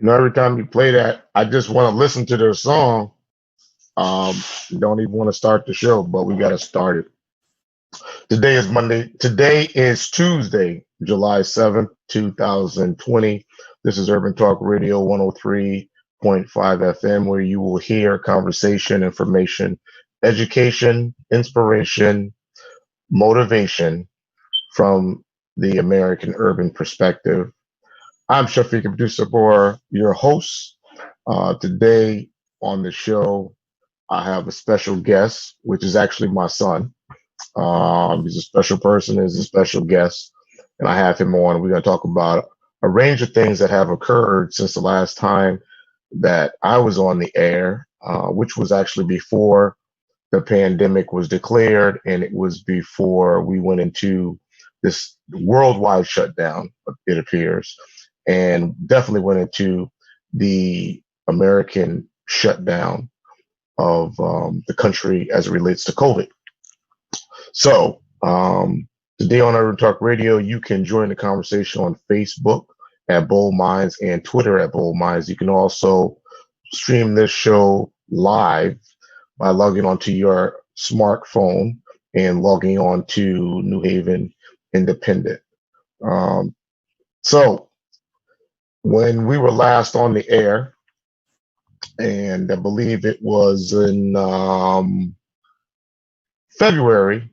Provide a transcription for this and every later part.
every time you play that, I just want to listen to their song. Um, don't even want to start the show, but we got to start it. Today is Monday. Today is Tuesday, July 7th, 2020. This is Urban Talk Radio 103.5 FM, where you will hear conversation, information, education, inspiration, motivation from the American urban perspective. I'm Shafiq Abdussabur, your host. Today on the show, I have a special guest, which is actually my son. He's a special person, he's a special guest, and I have him on. We're going to talk about a range of things that have occurred since the last time that I was on the air, which was actually before the pandemic was declared, and it was before we went into this worldwide shutdown, it appears, and definitely went into the American shutdown of the country as it relates to COVID. So today on Urban Talk Radio, you can join the conversation on Facebook at Bold Minds and Twitter at Bold Minds. You can also stream this show live by logging onto your smartphone and logging on to New Haven Independent. So when we were last on the air, and I believe it was in February,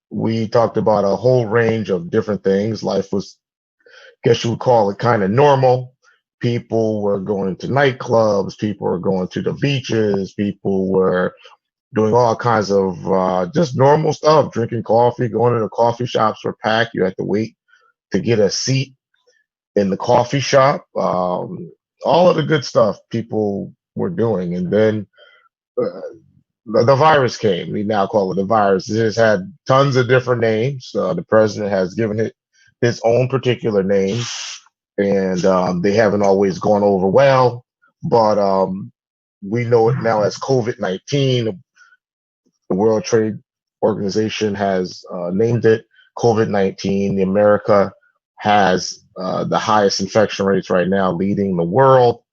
we talked about a whole range of different things. Life was, I guess you would call it, kind of normal. People were going to nightclubs, people were going to the beaches, people were doing all kinds of just normal stuff, drinking coffee, going to the coffee shops were packed. You had to wait to get a seat in the coffee shop. All of the good stuff people were doing. And then the virus came. We now call it the virus. It has had tons of different names. The president has given it his own particular name, and they haven't always gone over well. But we know it now as COVID-19. The World Trade Organization has named it COVID-19. America has the highest infection rates right now, leading the world.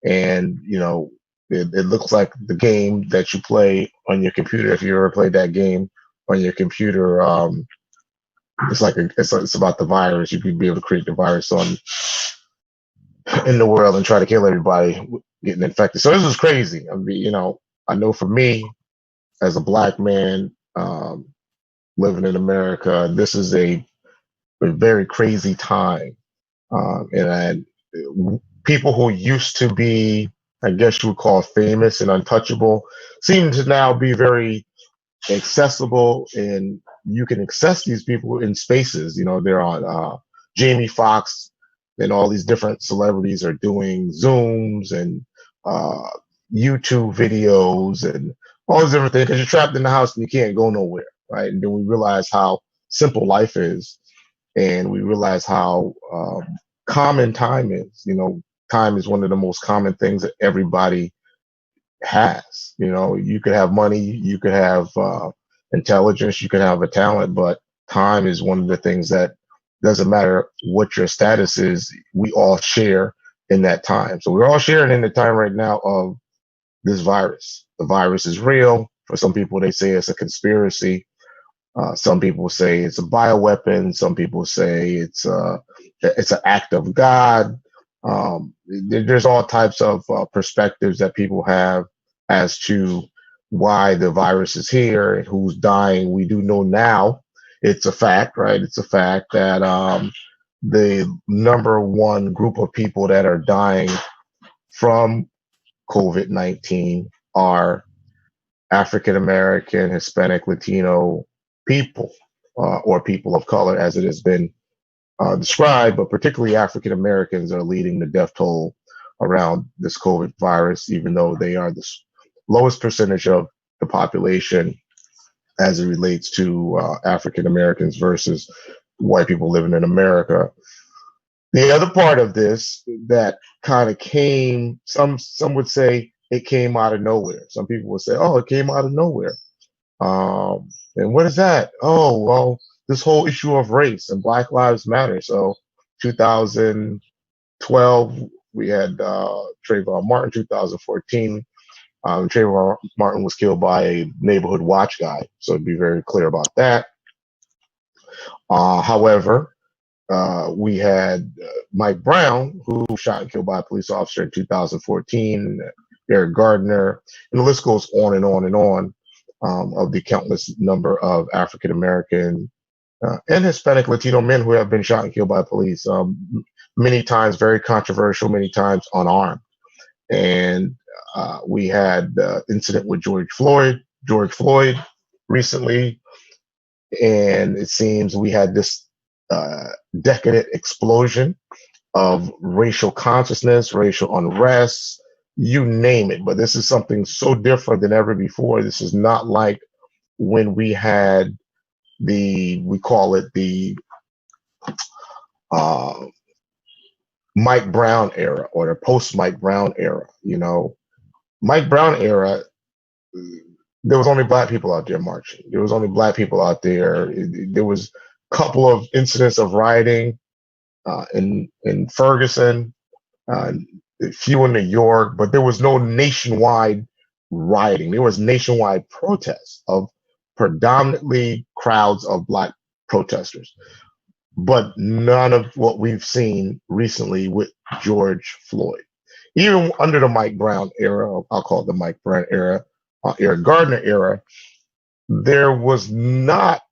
And, you know, it looks like the game that you play on your computer. If you ever played that game on your computer, it's about the virus. You could be able to create the virus in the world and try to kill everybody getting infected. So this is crazy. I mean, you know, I know for me as a black man living in America, this is a very crazy time, and people who used to be, I guess you would call, famous and untouchable, seem to now be very accessible, and you can access these people in spaces. You know, they're on Jamie Foxx, and all these different celebrities are doing Zooms and YouTube videos and all these different things, because you're trapped in the house and you can't go nowhere, right? And then we realize how simple life is, and we realize how common time is. You know, time is one of the most common things that everybody has. You know, you could have money, you could have intelligence, you could have a talent, but time is one of the things that doesn't matter what your status is, we all share in that time. So we're all sharing in the time right now of this virus. The virus is real. For some people, they say it's a conspiracy. Some people say it's a bioweapon. Some people say it's an act of God. There's all types of perspectives that people have as to why the virus is here and who's dying. We do know now, it's a fact, right? It's a fact that the number one group of people that are dying from COVID-19 are African American, Hispanic, Latino people, or people of color, as it has been described, but particularly African Americans are leading the death toll around this COVID virus, even though they are the lowest percentage of the population as it relates to African Americans versus white people living in America. The other part of this that kind of came, some would say it came out of nowhere. Some people would say, oh, it came out of nowhere. And what is that? Oh, well, this whole issue of race and Black Lives Matter. So 2012 We had Trayvon Martin, 2014. Trayvon Martin was killed by a neighborhood watch guy, so to be very clear about that. However, we had Mike Brown, who was shot and killed by a police officer in 2014, Eric Gardner, and the list goes on and on and on of the countless number of African American and Hispanic Latino men who have been shot and killed by police, many times very controversial, many times unarmed. And we had the incident with George Floyd recently, and it seems we had this decadent explosion of racial consciousness, racial unrest, you name it. But this is something so different than ever before. This is not like when we had we call it the Mike Brown era or the post Mike Brown era. You know, Mike Brown era, there was only black people out there marching. There was only black people out there. There was a couple of incidents of rioting in Ferguson, a few in New York, but there was no nationwide rioting. There was nationwide protests of predominantly crowds of black protesters, but none of what we've seen recently with George Floyd. Even under the Mike Brown era, I'll call it the Mike Brown era, Eric Gardner era, there was not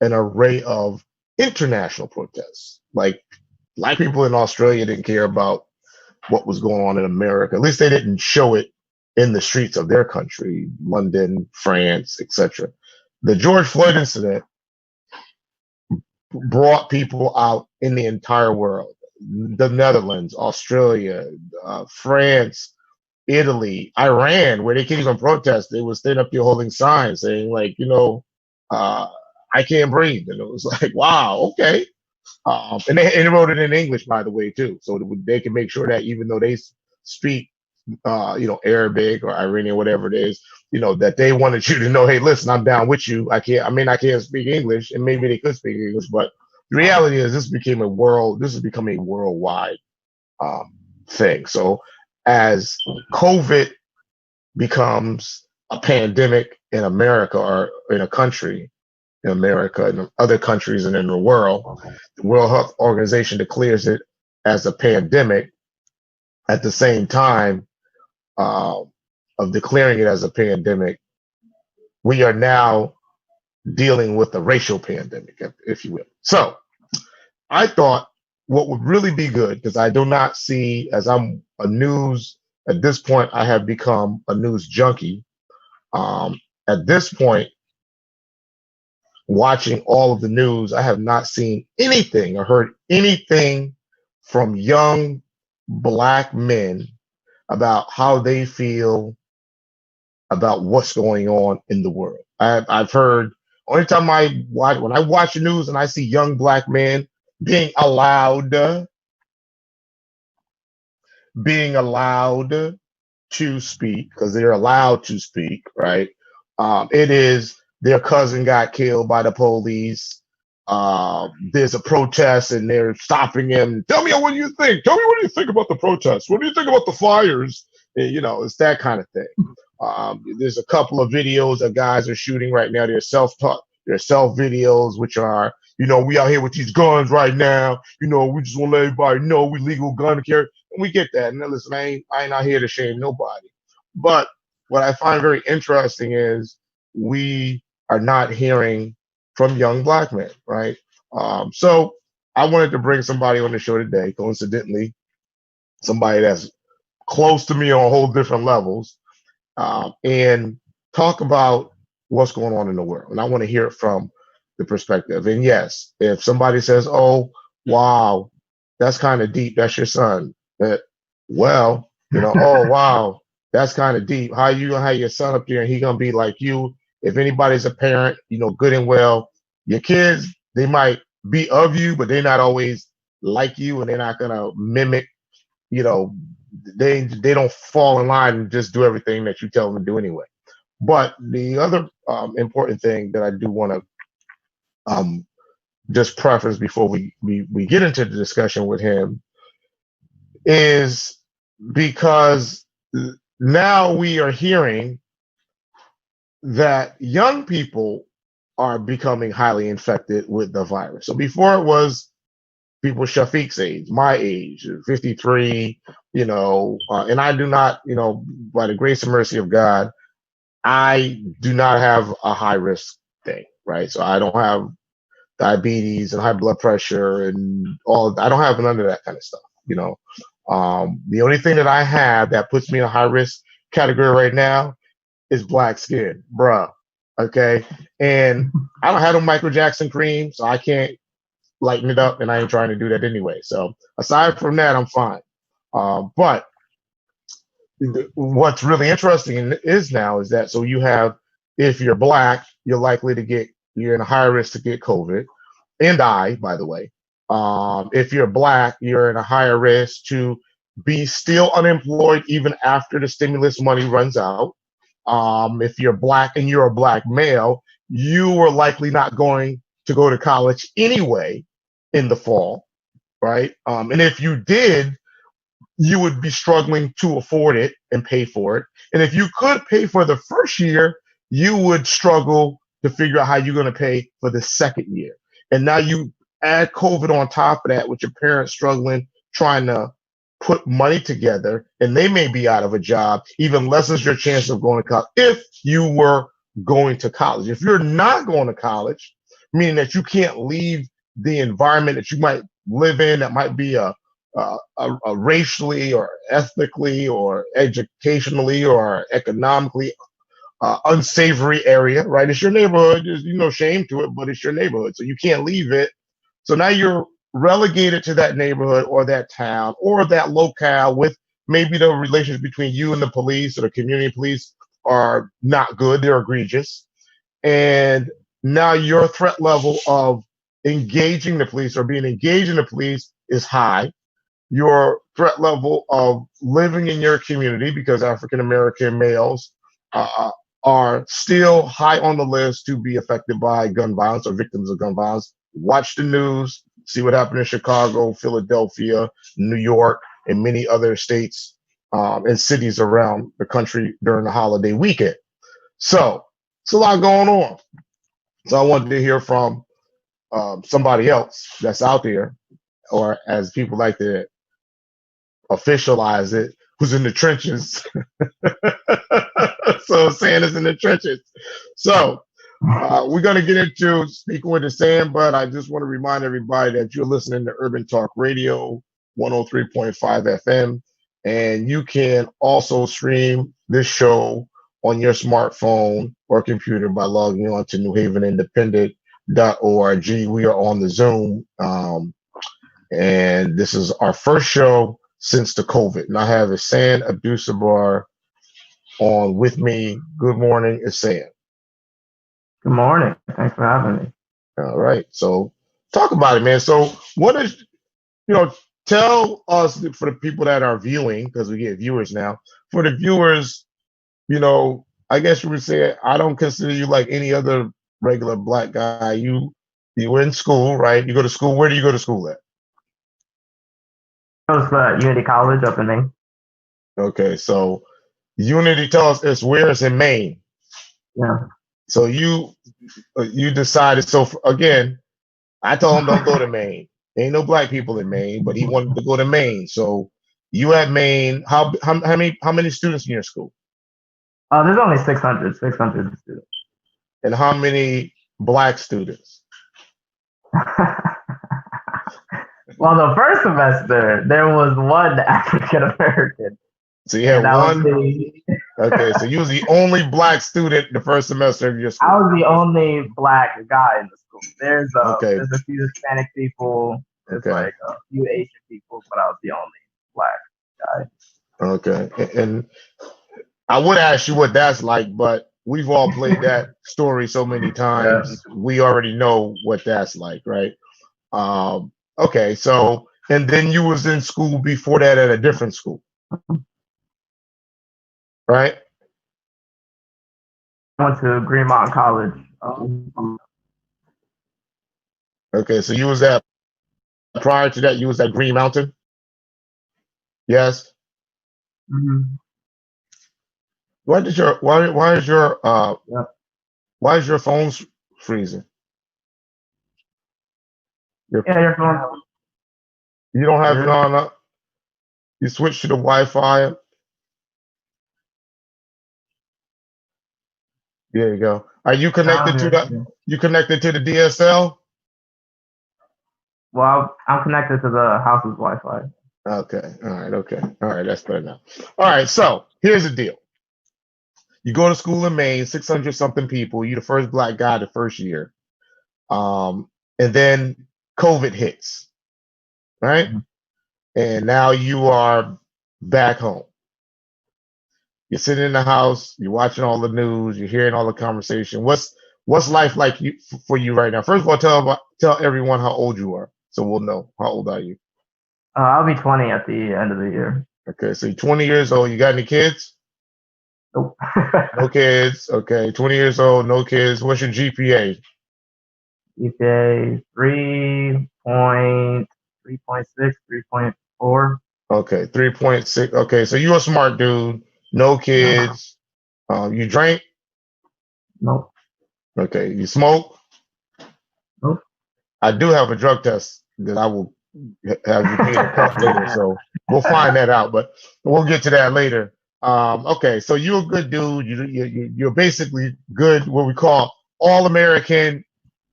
an array of international protests. Like black people in Australia didn't care about what was going on in America. At least they didn't show it in the streets of their country, London, France, etc. The George Floyd incident brought people out in the entire world. The Netherlands, Australia, France, Italy, Iran, where they can't even protest. They would stand up there holding signs saying, like, I can't breathe. And it was like, wow, okay. And they wrote it in English, by the way, too. So they can make sure that even though they speak, Arabic or Iranian, whatever it is, that they wanted you to know, hey, listen, I'm down with you. I can't speak English, and maybe they could speak English, but the reality is this has become a worldwide thing. So as COVID becomes a pandemic in America or in a country, in America and other countries and in the World Health Organization declares it as a pandemic. At the same time of declaring it as a pandemic, we are now dealing with a racial pandemic, if you will. So I thought what would really be good, because I do not see, as I'm at this point, I have become a news junkie. At this point, watching all of the news, I have not seen anything or heard anything from young black men about how they feel about what's going on in the world. I've heard, only time when I watch the news and I see young black men being allowed to speak, because they're allowed to speak, right? It is their cousin got killed by the police. There's a protest and they're stopping him. Tell me what you think. Tell me what you think about the protests. What do you think about the fires? And, it's that kind of thing. There's a couple of videos that guys are shooting right now. They're self-taught. They're self videos, which are, we out here with these guns right now. We just want to let everybody know we legal gun carry. And we get that. And listen, I ain't out here to shame nobody. But what I find very interesting is we are not hearing from young black men, right? So I wanted to bring somebody on the show today, coincidentally, somebody that's close to me on whole different levels, and talk about what's going on in the world. And I want to hear it from the perspective. And yes, if somebody says, oh, wow, that's kind of deep, that's your son. Oh, wow, that's kind of deep. How you gonna have your son up there and he gonna be like you? If anybody's a parent, good and well, your kids, they might be of you, but they're not always like you, and they're not gonna mimic, they don't fall in line and just do everything that you tell them to do anyway. But the other important thing that I do want to just preface before we get into the discussion with him is because now we are hearing that young people are becoming highly infected with the virus. So before it was people Shafiq's age, my age, 53, and I do not, by the grace and mercy of God, I do not have a high risk thing, right? So I don't have diabetes and high blood pressure and I don't have none of that kind of stuff. The only thing that I have that puts me in a high risk category right now is black skin, bruh. Okay. And I don't have no Michael Jackson cream, so I can't lighten it up, and I ain't trying to do that anyway. So aside from that, I'm fine. But what's really interesting is that so you have, if you're black, you're in a higher risk to get COVID, and by the way, if you're black, you're in a higher risk to be still unemployed even after the stimulus money runs out. If you're black and you're a black male, you are likely not going to go to college anyway in the fall, right? And if you did, you would be struggling to afford it and pay for it. And if you could pay for the first year, you would struggle to figure out how you're going to pay for the second year. And now you add COVID on top of that with your parents struggling, trying to put money together, and they may be out of a job, even lessens your chance of going to college if you were going to college. If you're not going to college, meaning that you can't leave the environment that you might live in, that might be a racially or ethnically or educationally or economically unsavory area, right? It's your neighborhood. There's no shame to it, but it's your neighborhood, so you can't leave it. So now you're relegated to that neighborhood or that town or that locale with maybe the relations between you and the police or the community police are not good. They're egregious. And now your threat level of engaging the police or being engaged in the police is high. Your threat level of living in your community, because African American males are still high on the list to be affected by gun violence or victims of gun violence. Watch the news, see what happened in Chicago, Philadelphia, New York, and many other states and cities around the country during the holiday weekend. So it's a lot going on. So I wanted to hear from somebody else that's out there, or as people like to officialize it, who's in the trenches. So Sam is in the trenches. So we're going to get into speaking with the Sam, but I just want to remind everybody that you're listening to Urban Talk Radio 103.5 FM, and you can also stream this show on your smartphone or computer by logging on to newhavenindependent.org. We are on the Zoom, and this is our first show since the COVID. And I have Hassan Abdussabur on with me. Good morning, Hassan. Good morning. Thanks for having me. All right. So talk about it, man. So what is, tell us, for the people that are viewing, because we get viewers now, for the viewers, I guess you would say, I don't consider you like any other regular black guy. You were in school, right? You go to school. Where do you go to school at? I was at Unity College up in Maine. Okay. So Unity, tell us, where it's in Maine. Yeah. So you decided. So again, I told him don't go to Maine. Ain't no black people in Maine, but he wanted to go to Maine. So you at Maine. How many students in your school? There's only 600 students. And how many black students? Well, the first semester there was one African American. So you had one. Okay, so you was the only black student the first semester of your school. I was the only black guy in the school. There's a few Hispanic people. There's like a few Asian people, but I was the only black guy. Okay, and I would ask you what that's like, but we've all played that story so many times. Yeah. We already know what that's like, right? Okay, so, and then you was in school before that at a different school, right? I went to Green Mountain College. Okay, so you was prior to that, you was at Green Mountain? Yes. Mm-hmm. Why is your Yep. why is your phone freezing? Your, Yeah, your phone. you don't have it Weird. on. You switch to the Wi-Fi. There you go. Are you Sounds connected to weird. the? Yeah. You connected to the DSL? Well, I'm connected to the house's Wi-Fi. Okay. All right. Okay. All right. That's better now. All right. So here's the deal. You go to school in Maine, 600 something people. You're the first black guy the first year. And then COVID hits, right? Mhm. And now you are back home. You're sitting in the house, you're watching all the news, you're hearing all the conversation. What's life like for you right now? First of all, tell everyone how old you are, so we'll know. How old are you? I'll be 20 at the end of the year. Okay, so you're 20 years old. You got any kids? Nope. No kids. Okay, 20 years old, no kids. What's your GPA? GPA 3.6, 3.4. Okay, 3.6. Okay, so you're a smart dude. No Uh, kids. You drink? nope. Okay, you smoke? Nope. I do have a drug test that I will have you pay the cuff later, so we'll find that out. But we'll get to that later. Okay, so you're a good dude. You're basically good. What we call all American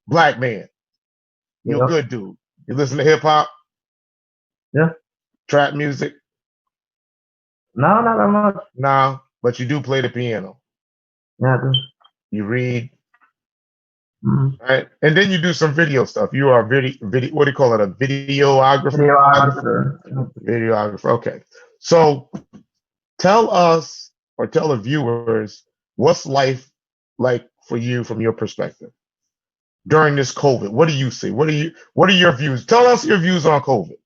black man. You're a Yep. good dude. You listen to hip hop, Yeah. trap music, No, not that much. nah, but you do play the piano. Yeah. You read, Mm-hmm. right? And then you do some video stuff. You are a video. What do you call it? A videographer. Videographer. Videographer. Okay. So tell us or tell the viewers what's life like for you from your perspective during this COVID. What do you see? What are your views? Tell us your views on COVID.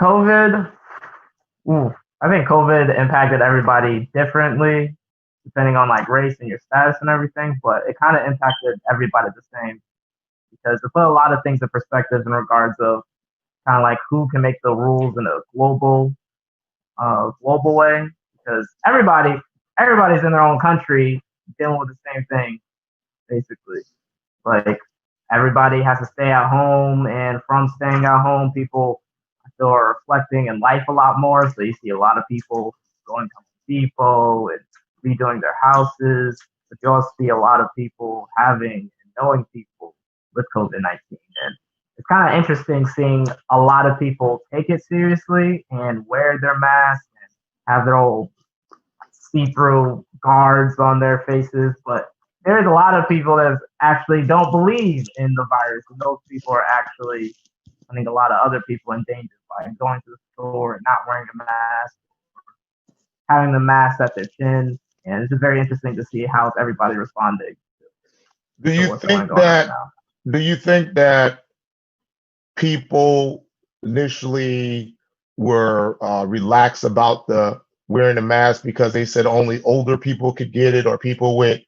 COVID. Ooh, I think COVID impacted everybody differently, depending on like race and your status and everything. But it kind of impacted everybody the same because it put a lot of things in perspective in regards of kind of like who can make the rules in a global way. Because everybody's in their own country dealing with the same thing basically. Like everybody has to stay at home, and from staying at home, people I feel are reflecting in life a lot more. So you see a lot of people going to Home Depot and redoing their houses, but you also see a lot of people having and knowing people with COVID-19, and it's kind of interesting seeing a lot of people take it seriously and wear their masks and have their old see-through guards on their faces, but there's a lot of people that actually don't believe in the virus, and those people are actually, I think, a lot of other people in danger by going to the store and not wearing a mask, having the mask at their chin, and it's just very interesting to see how everybody responding Do to you what's going think on right that now. do you think that people initially were relaxed about the wearing the mask because they said only older people could get it or people with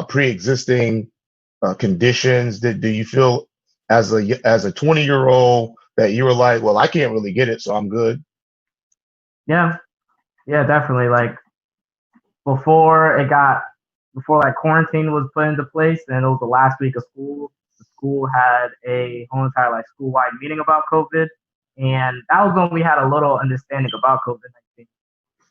pre-existing conditions? Do you feel as a 20-year-old that you were like, well, I can't really get it, so I'm good? Yeah, yeah, definitely. Like before it got before like quarantine was put into place and it was the last week of school, the school had a whole entire like school wide meeting about COVID. And that was when we had a little understanding about COVID-19.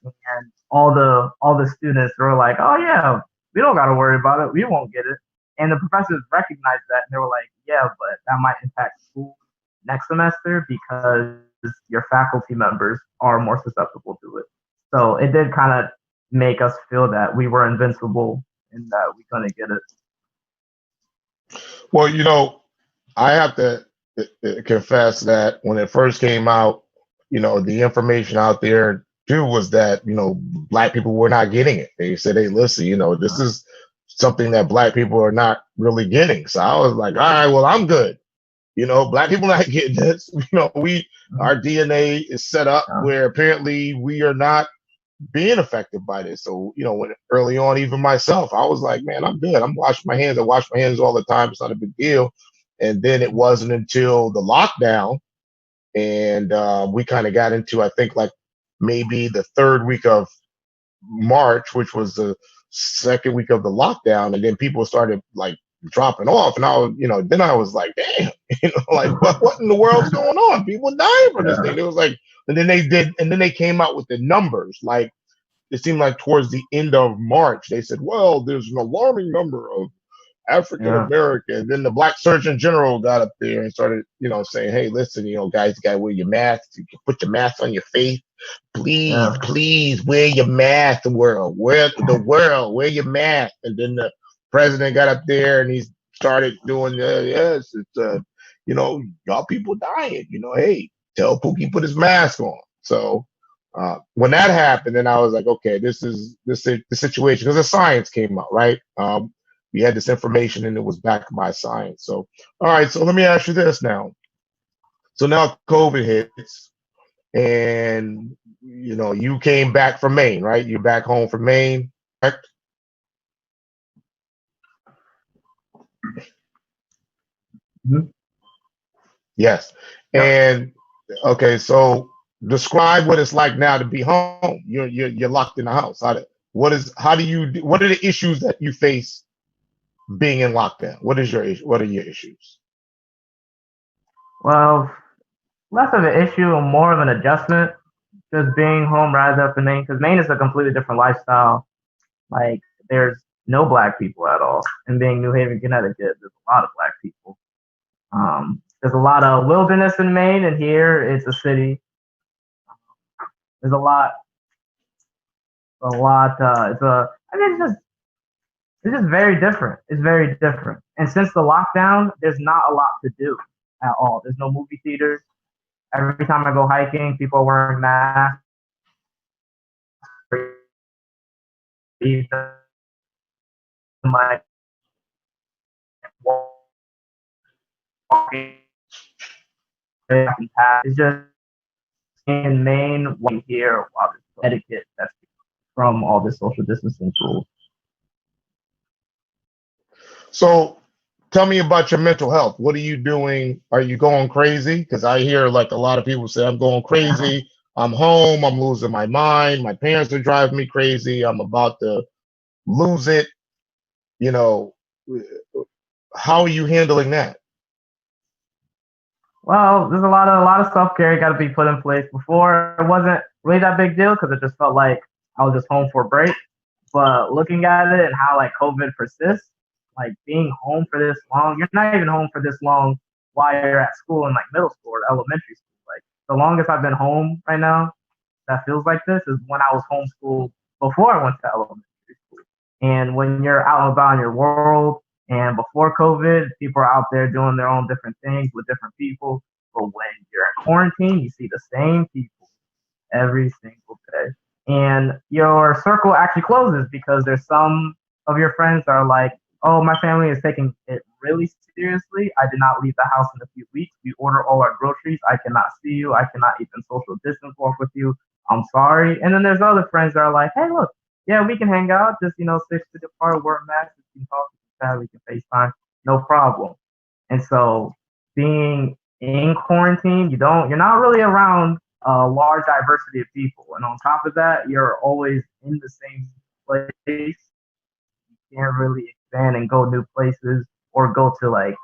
And all the students were like, "Oh yeah, we don't gotta worry about it. We won't get it." And the professors recognized that and they were like, "Yeah, but that might impact school next semester because your faculty members are more susceptible to it." So it did kind of make us feel that we were invincible and that we couldn't get it. Well, I have to confess that when it first came out, the information out there too was that, black people were not getting it. They said, hey, listen, this is something that black people are not really getting. So I was like, all right, well, I'm good. Black people not getting this. Our DNA is set up where apparently we are not being affected by this. So, when early on, even myself, I was like, man, I'm good. I'm washing my hands. I wash my hands all the time. It's not a big deal. And then it wasn't until the lockdown and we kind of got into, I think, like maybe the third week of March, which was the second week of the lockdown, and then people started like dropping off, and I was, then I was like, damn, like what in the world's going on? People dying from this thing. It was like, and then they came out with the numbers. Like it seemed like towards the end of March, they said, well, there's an alarming number of African American. And then the Black Surgeon General got up there and started, saying, hey, listen, guys, you gotta wear your mask. You can put your mask on your face. Please wear your mask, the world. Wear your mask. And then the president got up there and he started doing yes, it's y'all people dying. Hey, tell Pookie put his mask on. So when that happened, then I was like, okay, this is the situation, because the science came out, right? We had this information and it was backed by science. So, all right, so let me ask you this now. So now COVID hits, and you came back from Maine, right? You're back home from Maine, correct? Mm-hmm. Yes. And okay, so describe what it's like now to be home. You're locked in the house. What are the issues that you face being in lockdown? What are your issues? Well, less of an issue and more of an adjustment. Just being home rather than Maine, because Maine is a completely different lifestyle. Like there's no black people at all, and being New Haven, Connecticut, there's a lot of black people. There's a lot of wilderness in Maine, and here it's a city. There's a lot. It's just very different. It's very different. And since the lockdown, there's not a lot to do at all. There's no movie theaters. Every time I go hiking, people are wearing masks. Like walking, it's just in Maine, one here, while there's etiquette that's from all this social distancing rules. So tell me about your mental health. What are you doing? Are you going crazy? Because I hear like a lot of people say, I'm going crazy. I'm home. I'm losing my mind. My parents are driving me crazy. I'm about to lose it. How are you handling that? Well, there's a lot of self-care got to be put in place. Before, it wasn't really that big deal because it just felt like I was just home for a break. But looking at it and how like COVID persists, like being home for this long, you're not even home for this long while you're at school in like middle school or elementary school. Like the longest I've been home right now that feels like this is when I was homeschooled before I went to elementary school. And when you're out and about in your world, and before COVID, people are out there doing their own different things with different people. But when you're in quarantine, you see the same people every single day. And your circle actually closes because there's some of your friends that are like, oh, my family is taking it really seriously. I did not leave the house in a few weeks. We order all our groceries. I cannot see you. I cannot even social distance walk with you. I'm sorry. And then there's other friends that are like, hey, look, yeah, we can hang out. Just, 6 feet apart, wear masks, we can talk, we can FaceTime, no problem. And so being in quarantine, you're not really around a large diversity of people. And on top of that, you're always in the same place. You can't really expand and go new places or go to like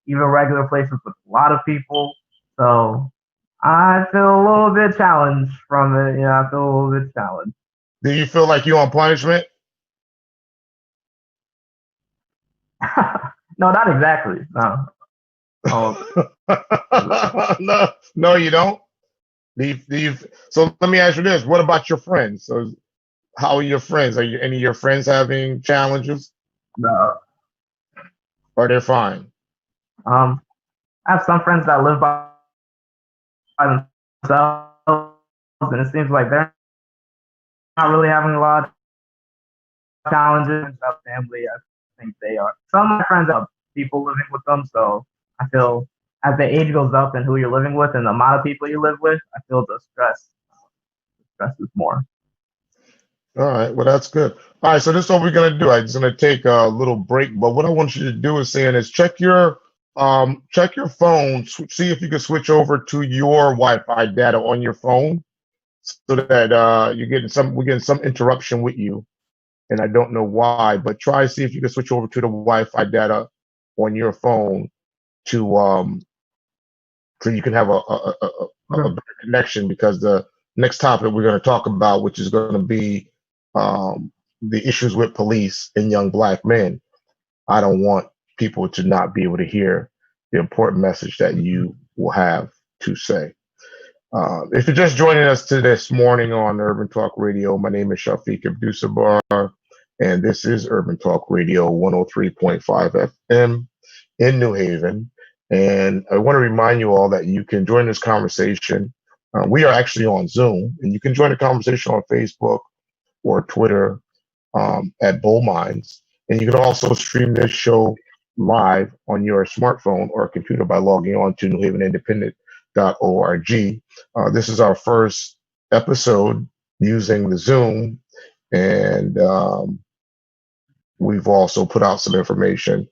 even regular places with a lot of people. So I feel a little bit challenged from it. Yeah, I feel a little bit challenged. Do you feel like you're on punishment? No, not exactly. No. No, you don't. So let me ask you this: what about your friends? So, how are your friends? Are any of your friends having challenges? No. Or they're fine? I have some friends that live by themselves, and it seems like they're not really having a lot of challenges. Family, I think they are. Some of my friends have people living with them, so I feel as the age goes up and who you're living with and the amount of people you live with, I feel the stress is more. All right, well that's good. All right, so this is what we're gonna do. I'm just gonna take a little break, but what I want you to do is check your check your phone. See if you can switch over to your Wi-Fi data on your phone, so that we're getting some interruption with you, and I don't know why. But try to see if you can switch over to the Wi-Fi data on your phone to so you can have a better connection, because the next topic we're going to talk about, which is going to be the issues with police and young black men. I don't want people to not be able to hear the important message that you will have to say. If you're just joining us this morning on Urban Talk Radio, my name is Shafiq Abdussabur, and this is Urban Talk Radio 103.5 FM in New Haven. And I want to remind you all that you can join this conversation. We are actually on Zoom, and you can join the conversation on Facebook or Twitter at Bull Minds. And you can also stream this show live on your smartphone or computer by logging on to newhavenindependent.org. This is our first episode using the Zoom, and we've also put out some information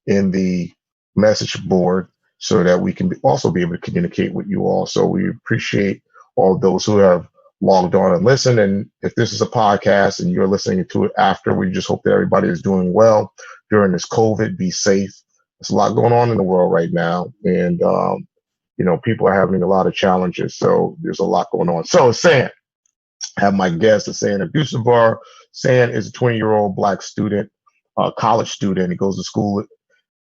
in the message board so that we can also be able to communicate with you all. So we appreciate all those who have logged on and listened. And if this is a podcast and you're listening to it after, we just hope that everybody is doing well during this COVID. Be safe. There's a lot going on in the world right now, and people are having a lot of challenges. So there's a lot going on. So San, I have my guest, San Abdussabur. San is a 20-year-old black student, college student. He goes to school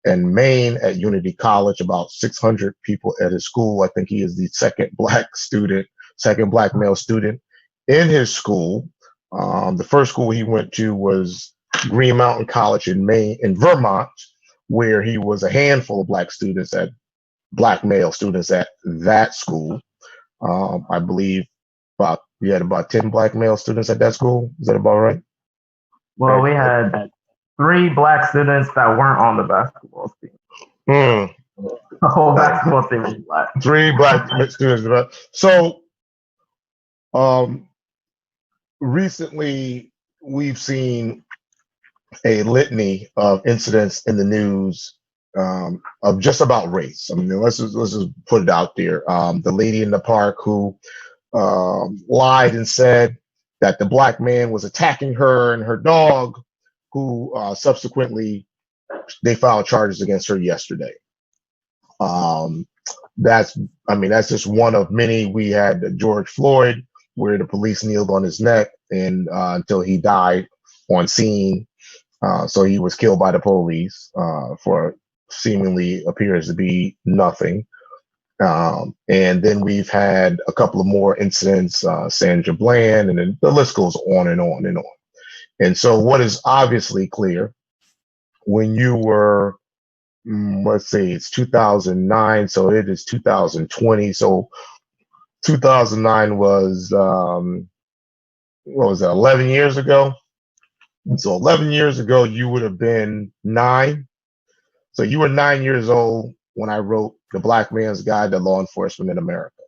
in Maine at Unity College, about 600 people at his school. I think he is the second black male student in his school. The first school he went to was Green Mountain College in Vermont, where he was a handful of black male students at that school. I believe you had about 10 black male students at that school. Is that about right? Well, we had 3 black students that weren't on the basketball team. The whole basketball team was black. 3 black students. So, recently we've seen a litany of incidents in the news of just about race. I mean, let's just put it out there. The lady in the park who lied and said that the black man was attacking her and her dog, who subsequently they filed charges against her yesterday. That's just one of many. We had George Floyd, where the police kneeled on his neck and until he died on scene. So he was killed by the police for seemingly appears to be nothing. And then we've had a couple of more incidents, Sandra Bland, and then the list goes on and on and on. And so what is obviously clear, when you were, let's say it's 2009, so it is 2020. So 2009 was, what was that, 11 years ago? So 11 years ago, you would have been 9. So you were 9 years old when I wrote The Black Man's Guide to Law Enforcement in America.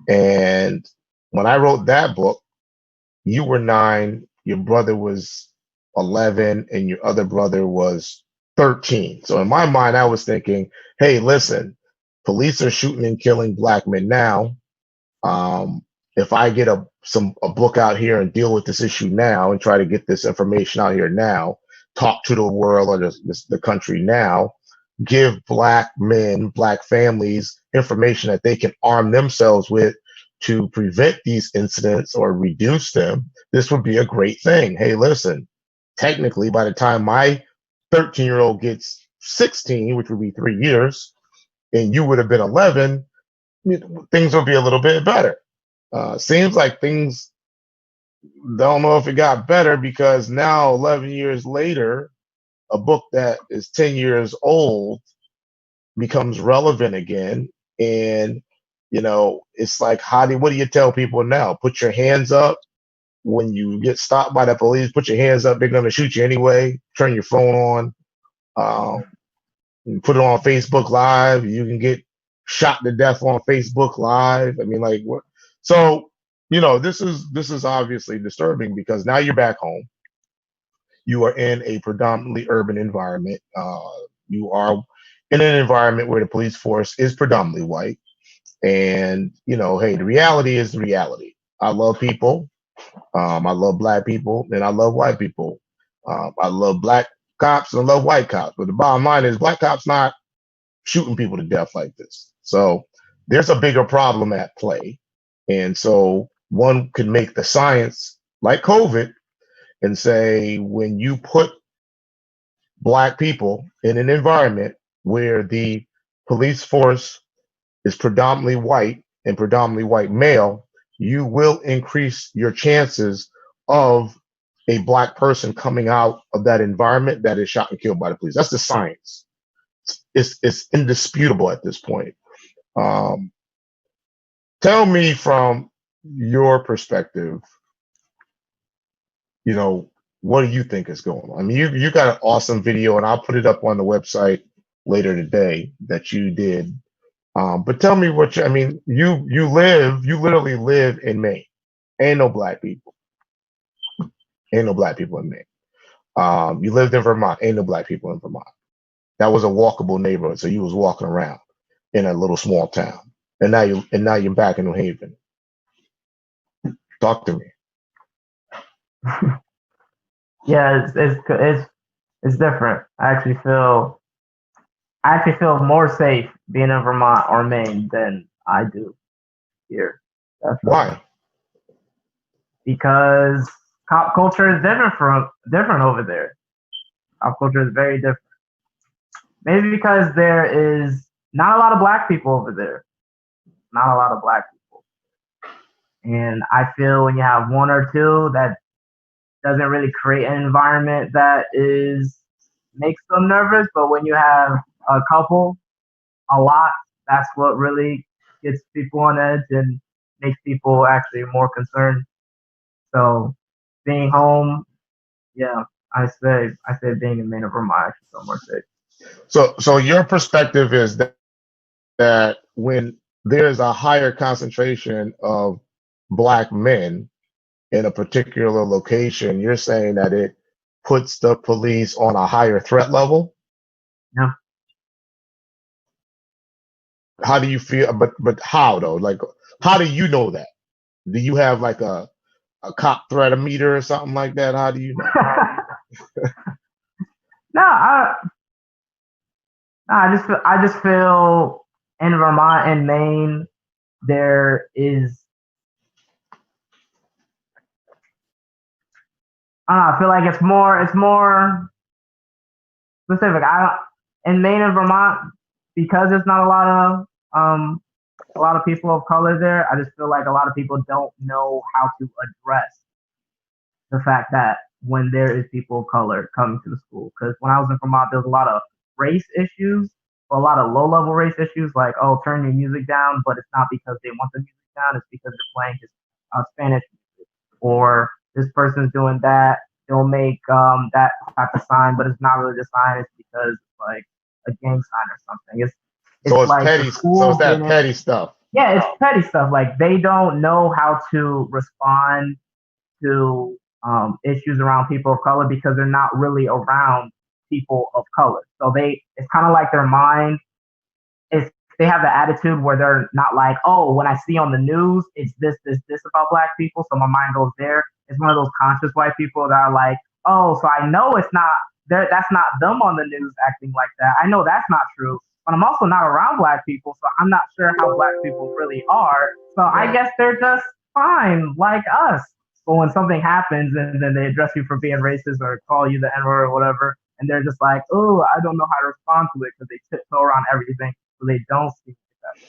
And when I wrote that book, you were 9, your brother was 11, and your other brother was 13. So in my mind, I was thinking, hey, listen, police are shooting and killing black men now. If I get a book out here and deal with this issue now and try to get this information out here now, talk to the world or the country now, give black men, black families information that they can arm themselves with to prevent these incidents or reduce them, this would be a great thing. Hey, listen, technically, by the time my 13-year-old gets 16, which would be 3 years, and you would have been 11, things will be a little bit better. Seems like things, don't know if it got better, because now 11 years later, a book that is 10 years old becomes relevant again. And, it's like, what do you tell people now? Put your hands up when you get stopped by the police. Put your hands up. They're going to shoot you anyway. Turn your phone on. Put it on Facebook Live. You can get shot to death on Facebook Live. I mean, like, what? So, this is obviously disturbing, because now you're back home. You are in a predominantly urban environment. You are in an environment where the police force is predominantly white. And, hey, the reality is the reality. I love people. I love black people and I love white people. I love black cops and I love white cops. But the bottom line is black cops not shooting people to death like this. So there's a bigger problem at play. And so one could make the science like COVID and say, when you put black people in an environment where the police force is predominantly white and predominantly white male, you will increase your chances of a black person coming out of that environment that is shot and killed by the police. That's the science. It's indisputable at this point. Tell me from your perspective, what do you think is going on? I mean, you got an awesome video, and I'll put it up on the website later today that you did. But tell me you literally live in Maine. Ain't no black people. Ain't no black people in Maine. You lived in Vermont. Ain't no black people in Vermont. That was a walkable neighborhood, so you was walking around in a little small town, and now you're back in New Haven. Talk to me. Yeah, it's different. I actually feel more safe being in Vermont or Maine than I do here. Definitely. Why? Because cop culture is different over there. Cop culture is very different. Maybe because there is not a lot of black people over there. Not a lot of black people. And I feel when you have one or two, that doesn't really create an environment that makes them nervous. But when you have a couple, a lot, that's what really gets people on edge and makes people actually more concerned. So being home, yeah, I say being in Maine or Vermont actually feel more safe. So your perspective is that when there's a higher concentration of black men in a particular location, you're saying that it puts the police on a higher threat level? Yeah. How do you feel? But how though? Like, how do you know that? Do you have like a cop threat meter or something like that? How do you know? No, I just feel in Vermont and Maine there is, I don't know, I feel like it's more specific. In Maine and Vermont, because there's not a lot of people of color there, I just feel like a lot of people don't know how to address the fact that when there is people of color coming to the school. Because when I was in Vermont, there was a lot of race issues, a lot of low-level race issues, like, oh, turn your music down, but it's not because they want the music down, it's because they're playing Spanish music. Or this person's doing that, they'll make that type of sign, but it's not really the sign, it's because it's like a gang sign or something. So it's like petty. So it's that petty stuff. Yeah, it's petty stuff. Like, they don't know how to respond to issues around people of color because they're not really around people of color. So it's kind of like their mind is, they have the attitude where they're not like, oh, when I see on the news, it's this about black people, so my mind goes there. It's one of those conscious white people that are like, oh, so I know it's not that's not them on the news acting like that. I know that's not true, but I'm also not around black people, so I'm not sure how black people really are. So I guess they're just fine, like us. But when something happens and then they address you for being racist or call you the N-word or whatever, and they're just like, oh, I don't know how to respond to it because they tiptoe around everything, so they don't speak like that.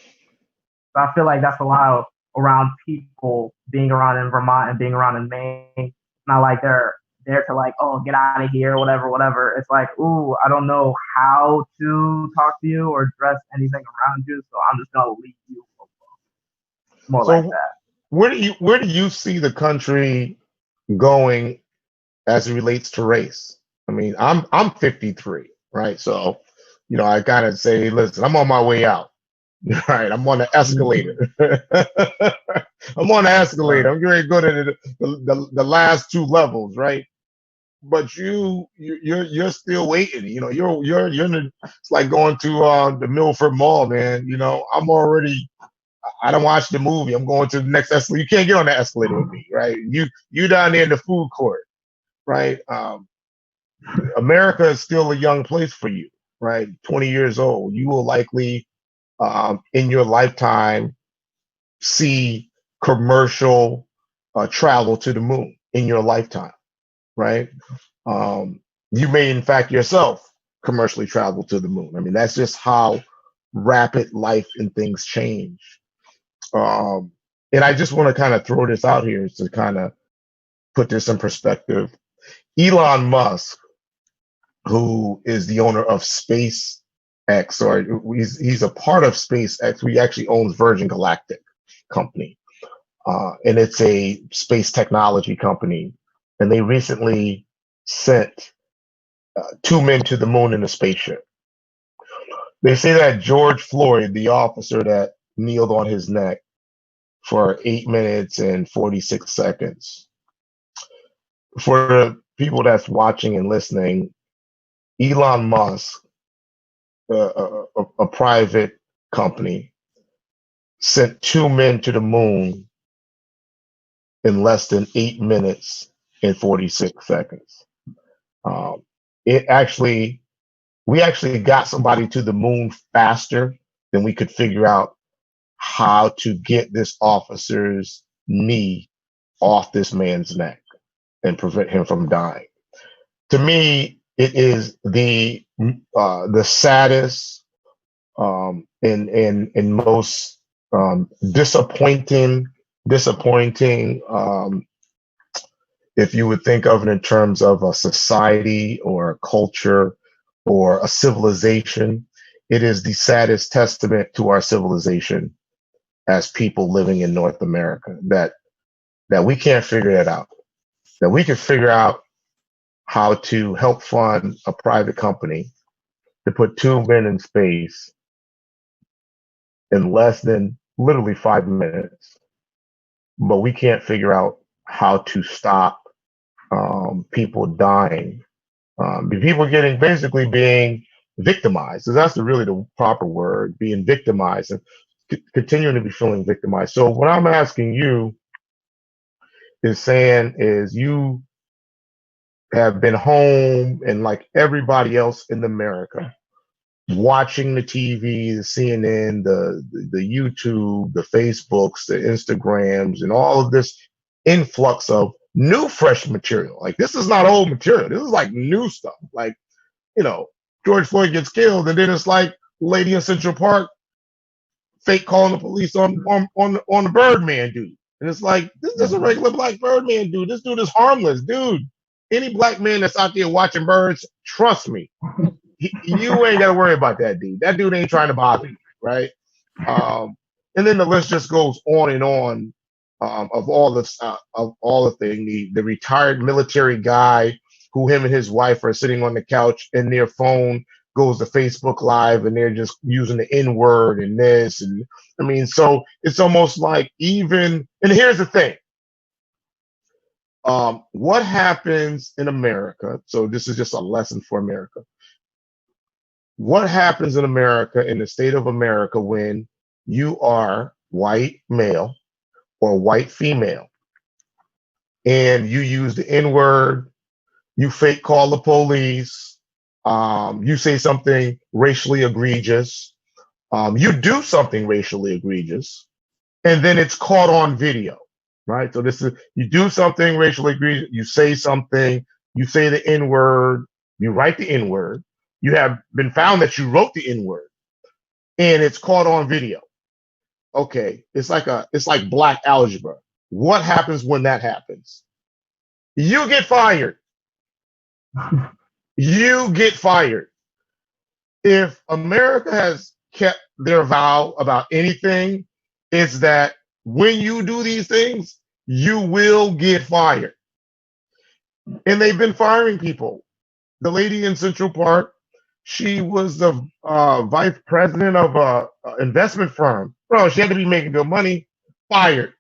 So I feel like that's a lot around people being around in Vermont and being around in Maine. It's not like they're there to like, oh, get out of here, whatever. It's like, ooh, I don't know how to talk to you or address anything around you, so I'm just gonna leave you alone. More like that. Where do you see the country going as it relates to race? I mean, I'm 53, right? So, I gotta say, listen, I'm on my way out. Right, I'm on the escalator. I'm on the escalator. I'm getting good at the last two levels, right? but you're still waiting. You know, you're in the, it's like going to the Milford Mall, man. You know, I don't watch the movie. I'm going to the next escalator. You can't get on the escalator with me, right? You down there in the food court, right? America is still a young place for you, right? 20 years old. You will likely in your lifetime see commercial travel to the moon in your lifetime, right? You may, in fact, yourself commercially travel to the moon. I mean, that's just how rapid life and things change. And I just want to kind of throw this out here to kind of put this in perspective. Elon Musk, who is the owner of SpaceX, or he's a part of SpaceX. He actually owns Virgin Galactic company, and it's a space technology company. And they recently sent 2 men to the moon in a spaceship. They say that George Floyd, the officer that kneeled on his neck for 8 minutes and 46 seconds. For the people that's watching and listening, Elon Musk, a private company, sent 2 men to the moon in less than 8 minutes and 46 seconds. We actually got somebody to the moon faster than we could figure out how to get this officer's knee off this man's neck and prevent him from dying. To me, it is the saddest and most disappointing. If you would think of it in terms of a society or a culture or a civilization, it is the saddest testament to our civilization as people living in North America that we can't figure that out. That we can figure out how to help fund a private company to put 2 men in space in less than literally 5 minutes, but we can't figure out how to stop people dying, people basically being victimized. So that's really the proper word, being victimized and continuing to be feeling victimized. So what I'm asking you is you have been home and like everybody else in America, watching the TV, the CNN, the YouTube, the Facebooks, the Instagrams, and all of this influx of new fresh material. Like this is not old material. This is like new stuff. Like, you know, George Floyd gets killed, and then it's like lady in Central Park fake calling the police on the Birdman dude. And it's like, this is just a regular black Birdman dude. This dude is harmless, dude. Any black man that's out there watching birds, trust me, you ain't got to worry about that dude. That dude ain't trying to bother you, right? And then the list just goes on and on of all the things. The retired military guy who him and his wife are sitting on the couch and their phone goes to Facebook Live and they're just using the N word and this. And I mean, so it's almost like and here's the thing. What happens in America? So this is just a lesson for America. What happens in America, in the state of America, when you are white male or white female and you use the N word, you fake call the police, you say something racially egregious, you do something racially egregious, and then it's caught on video, right? So this is, you do something racially egregious, you say something, you say the N word, you write the N word, you have been found that you wrote the N word, and it's caught on video. Okay, it's like black algebra. What happens when that happens? You get fired. You get fired. If America has kept their vow about anything, it's that when you do these things, you will get fired. And they've been firing people. The lady in Central Park, she was the vice president of an investment firm. Bro, she had to be making good money. Fired.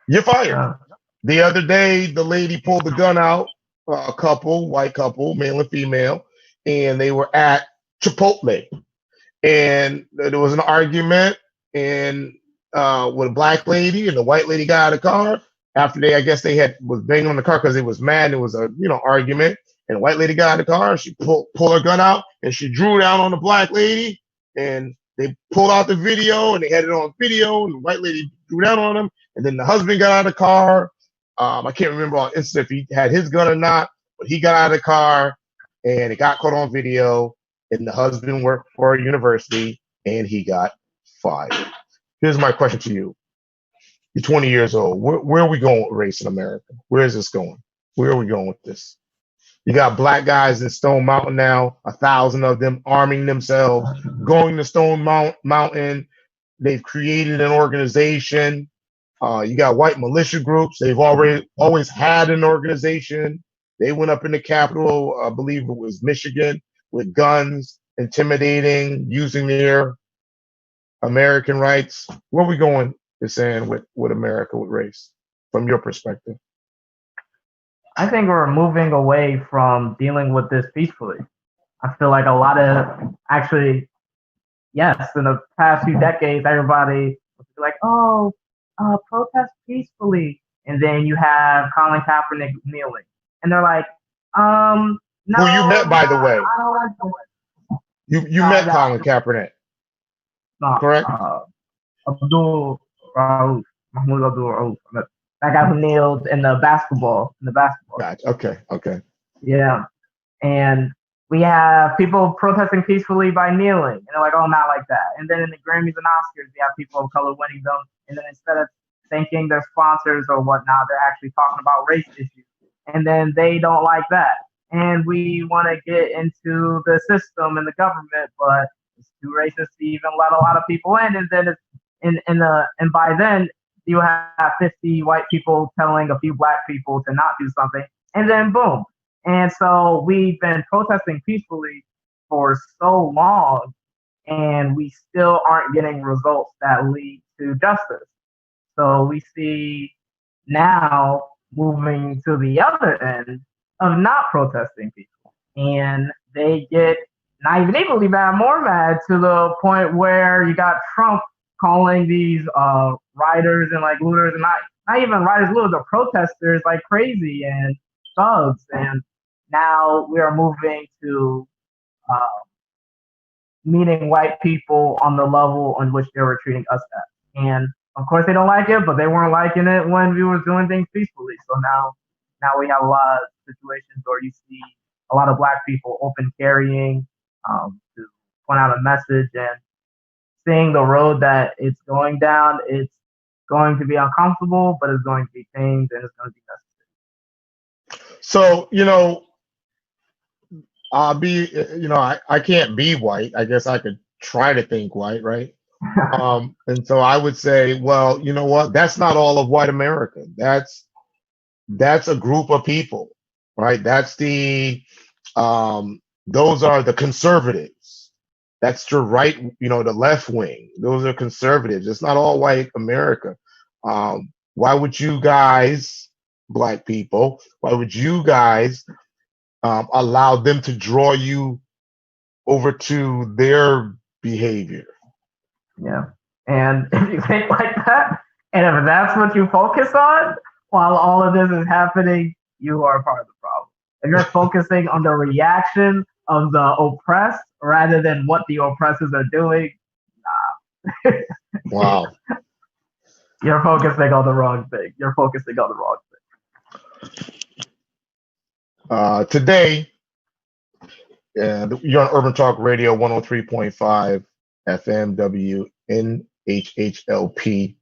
You're fired. The other day, the lady pulled the gun out, a couple, white couple, male and female, and they were at Chipotle. And there was an argument and with a black lady, and the white lady got out of the car after they, I guess they had was banging on the car because they was mad. It was a argument, and the white lady got out of the car. She pulled her gun out and she drew down on the black lady, and they pulled out the video and they had it on video, and the white lady drew down on him, and then the husband got out of the car. I can't remember on instant if he had his gun or not, but he got out of the car and it got caught on video. And the husband worked for a university and he got fired. Here's my question to you. You're 20 years old. Where are we going with race in America? Where is this going? Where are we going with this? You got black guys in Stone Mountain now, 1,000 of them arming themselves, going to Stone Mountain. They've created an organization. You got white militia groups. They've always had an organization. They went up in the Capitol, I believe it was Michigan, with guns, intimidating, using their American rights. Where are we going, is saying, with America, with race, from your perspective? I think we're moving away from dealing with this peacefully. I feel like a lot of, actually, yes, in the past few decades, everybody was like, oh, protest peacefully. And then you have Colin Kaepernick kneeling. And they're like, no. Who you met, by the way? I don't like the way. You met Colin Kaepernick, correct? Abdul Rauf, Mahmoud Abdul Rauf. That guy who kneeled in the basketball. Gotcha. Okay. Yeah. And we have people protesting peacefully by kneeling. And they're like, oh, not like that. And then in the Grammys and Oscars, we have people of color winning them. And then instead of thanking their sponsors or whatnot, they're actually talking about race issues. And then they don't like that. And we want to get into the system and the government, but it's too racist to even let a lot of people in. And then and by then you have 50 white people telling a few black people to not do something, and then boom. And so we've been protesting peacefully for so long, and we still aren't getting results that lead to justice. So we see now moving to the other end of not protesting people. And they get not even equally mad, more mad, to the point where you got Trump calling these rioters and like looters, and not even rioters, looters, or protesters like crazy and thugs. And now we are moving to meeting white people on the level on which they were treating us at. And of course they don't like it, but they weren't liking it when we were doing things peacefully. So now we have a lot of situations where you see a lot of black people open carrying to point out a message, and seeing the road that it's going down. It's going to be uncomfortable, but it's going to be changed and it's going to be necessary. So, I can't be white. I guess I could try to think white, right? And so I would say, well, you know what? That's not all of white America. That's a group of people, right? That's those are the conservatives. That's the right, the left wing. Those are conservatives. It's not all white America. Why would you guys, black people, why would you guys allow them to draw you over to their behavior? Yeah. And if you think like that, and if that's what you focus on while all of this is happening, you are part of the problem. If you're focusing on the reaction of the oppressed rather than what the oppressors are doing, nah. Wow. You're focusing on the wrong thing. Today, you're on Urban Talk Radio 103.5 FM WNHHLP.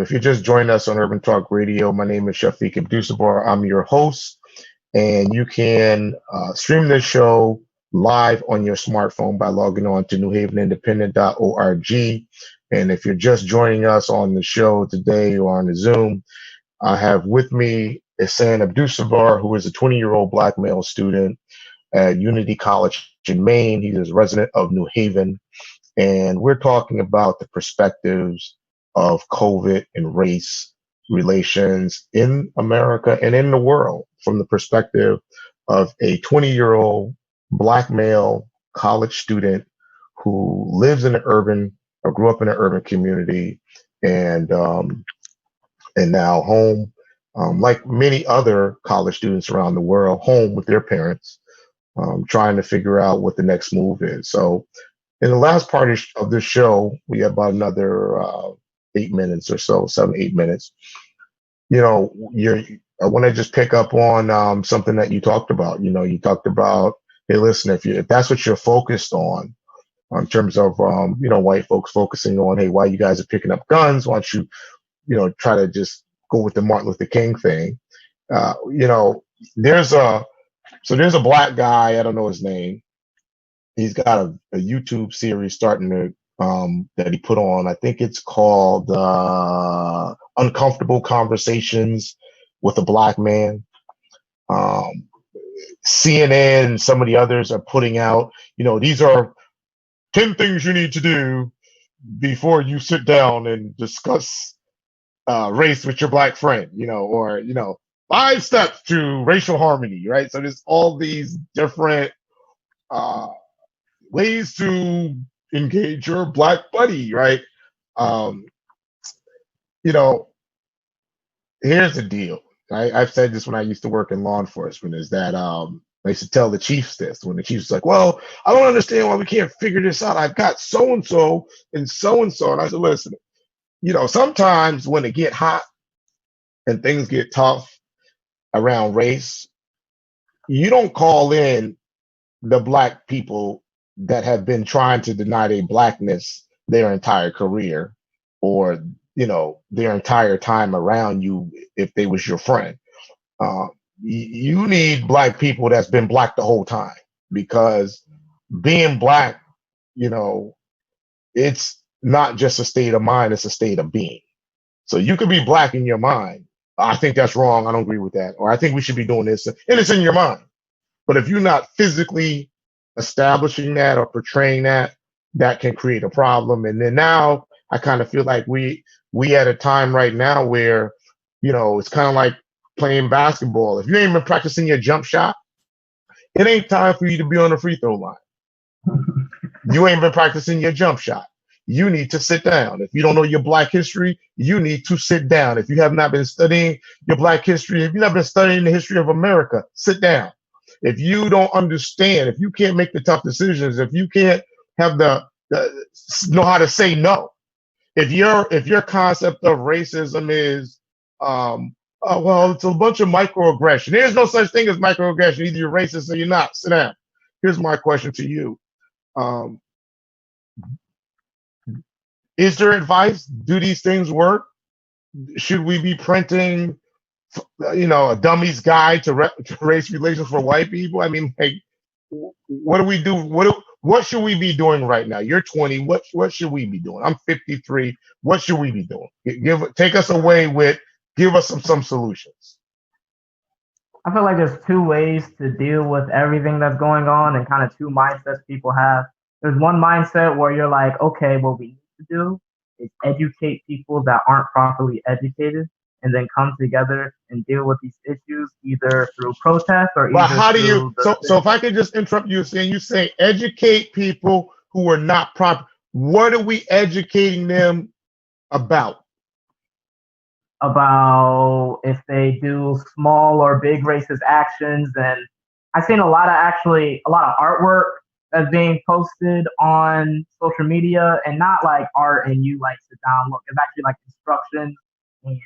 If you're just joining us on Urban Talk Radio, my name is Shafiq Abdussabur. I'm your host, and you can stream this show live on your smartphone by logging on to newhavenindependent.org. And if you're just joining us on the show today or on the Zoom, I have with me Ihsan Abdussabur, who is a 20-year-old black male student at Unity College in Maine. He is a resident of New Haven. And we're talking about the perspectives of COVID and race relations in America and in the world from the perspective of a 20-year-old black male college student who lives in an urban or grew up in an urban community and now home, like many other college students around the world, home with their parents, trying to figure out what the next move is. So in the last part of this show, we have about another 8 minutes or so, 7, 8 minutes. You know, I want to just pick up on something that you talked about. You know, you talked about, hey, listen, if that's what you're focused on, in terms of white folks focusing on, hey, why you guys are picking up guns? Why don't you try to just go with the Martin Luther King thing? You know, there's a black guy, I don't know his name. He's got a YouTube series starting to that he put on. I think it's called Uncomfortable Conversations with a Black Man. CNN and some of the others are putting out, these are 10 things you need to do before you sit down and discuss race with your black friend, or 5 steps to racial harmony, right? So there's all these different ways to engage your black buddy, right? Um, Here's the deal. I've said this when I used to work in law enforcement, is that I used to tell the chiefs this when the chief's like, well, I don't understand why we can't figure this out. I've got so-and-so and so-and-so. And I said, listen, sometimes when it get hot and things get tough around race, you don't call in the black people that have been trying to deny their blackness their entire career, or their entire time around you if they was your friend. You need black people that's been black the whole time, because being black, it's not just a state of mind, it's a state of being. So you could be black in your mind. I think that's wrong. I don't agree with that. Or I think we should be doing this. And it's in your mind. But if you're not physically establishing that or portraying that, that can create a problem. And then now I kind of feel like we at a time right now where, it's kind of like playing basketball. If you ain't been practicing your jump shot, it ain't time for you to be on the free throw line. You ain't been practicing your jump shot. You need to sit down. If you don't know your black history, you need to sit down. If you have not been studying your black history, if you've not been studying the history of America, sit down. If you don't understand, if you can't make the tough decisions, if you can't have the know how to say no, if your concept of racism is, well, it's a bunch of microaggression. There's no such thing as microaggression. Either you're racist or you're not. Sit down. Here's my question to you. Is there advice? Do these things work? Should we be printing, a dummy's guide to race relations for white people? I mean, like, what do we do? What should we be doing right now? You're 20. What should we be doing? I'm 53. What should we be doing? Take us away with, give us some solutions. I feel like there's 2 ways to deal with everything that's going on, and kind of 2 mindsets people have. There's one mindset where you're like, okay, what we need to do is educate people that aren't properly educated, and then come together and deal with these issues either through protest or but either how do through you so if I could just interrupt you, you say educate people who are not proper. What are we educating them about? About if they do small or big racist actions. And I've seen a lot of artwork that's being posted on social media, and not like art and you like sit down look. It's actually like instructions, and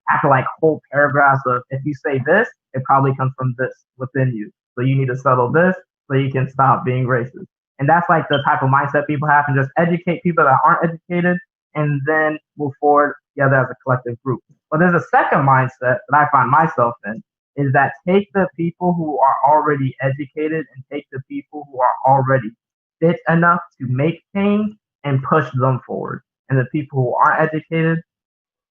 after like whole paragraphs of, if you say this, it probably comes from this within you. So you need to settle this so you can stop being racist. And that's like the type of mindset people have, and just educate people that aren't educated, and then move forward together as a collective group. But there's a second mindset that I find myself in, is that take the people who are already educated and take the people who are already fit enough to make change and push them forward. And the people who aren't educated,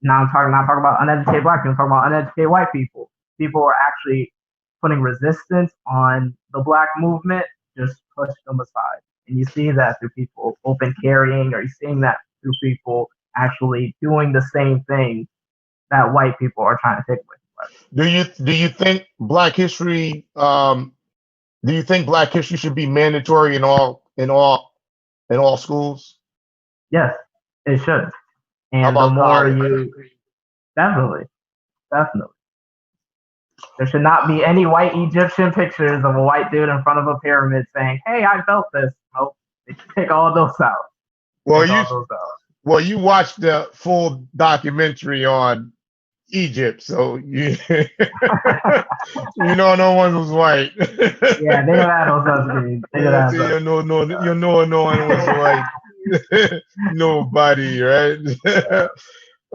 now I'm talking not talking about uneducated black people, I'm talking about uneducated white people. People who are actually putting resistance on the black movement, just push them aside. And you see that through people open carrying, or you're seeing that through people actually doing the same thing that white people are trying to take away from us. Do you think Black History do you think Black History should be mandatory in all schools? Yes, it should. How And the about more college? you, definitely, definitely. There should not be any white Egyptian pictures of a white dude in front of a pyramid saying, "Hey, I built this." Nope. They should take all those out. Well, Take all those out. you watched the full documentary on Egypt, so you you know no one was white. Yeah, they don't have no such thing. They don't have such. No one was white. Nobody, right?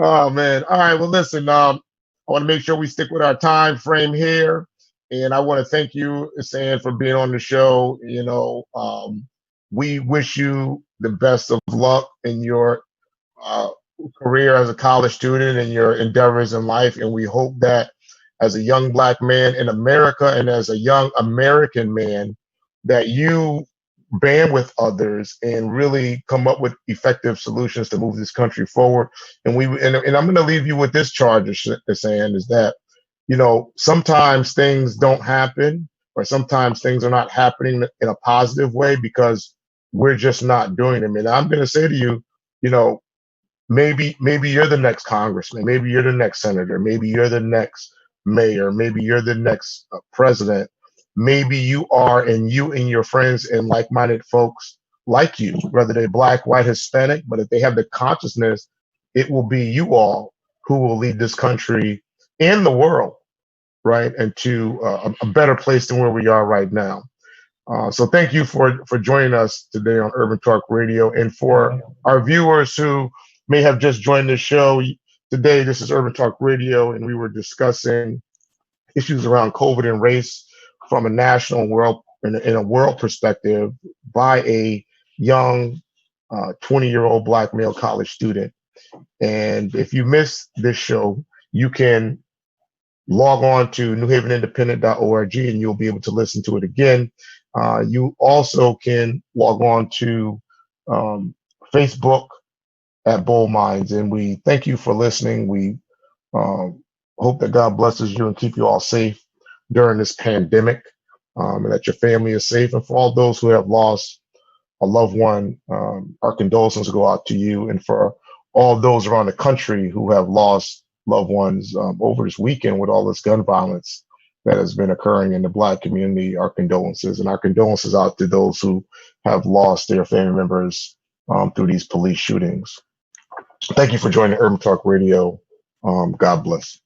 Oh man. All right. Well, listen. I want to make sure we stick with our time frame here, and I want to thank you, Sam, for being on the show. We wish you the best of luck in your uh, career as a college student and your endeavors in life, and we hope that as a young Black man in America and as a young American man, that you band with others and really come up with effective solutions to move this country forward. And I'm going to leave you with this charge, saying is that sometimes things don't happen, or sometimes things are not happening in a positive way because we're just not doing them. And I'm going to say to you, you know, maybe you're the next congressman, maybe you're the next senator, maybe you're the next mayor, maybe you're the next president. Maybe you are, and you and your friends and like-minded folks like you, whether they're Black, white, Hispanic, but if they have the consciousness, it will be you all who will lead this country and the world, right, into a better place than where we are right now. So thank you for joining us today on Urban Talk Radio. And for our viewers who may have just joined the show today, this is Urban Talk Radio, and we were discussing issues around COVID and race from a national world in a world perspective by a young 20-year-old Black male college student. And if you missed this show, you can log on to newhavenindependent.org and you'll be able to listen to it again. You also can log on to Facebook at Bold Minds. And we thank you for listening. We hope that God blesses you and keep you all safe during this pandemic, and that your family is safe. And for all those who have lost a loved one, our condolences go out to you. And for all those around the country who have lost loved ones over this weekend with all this gun violence that has been occurring in the Black community, our condolences. And our condolences out to those who have lost their family members through these police shootings. Thank you for joining Urban Talk Radio. God bless.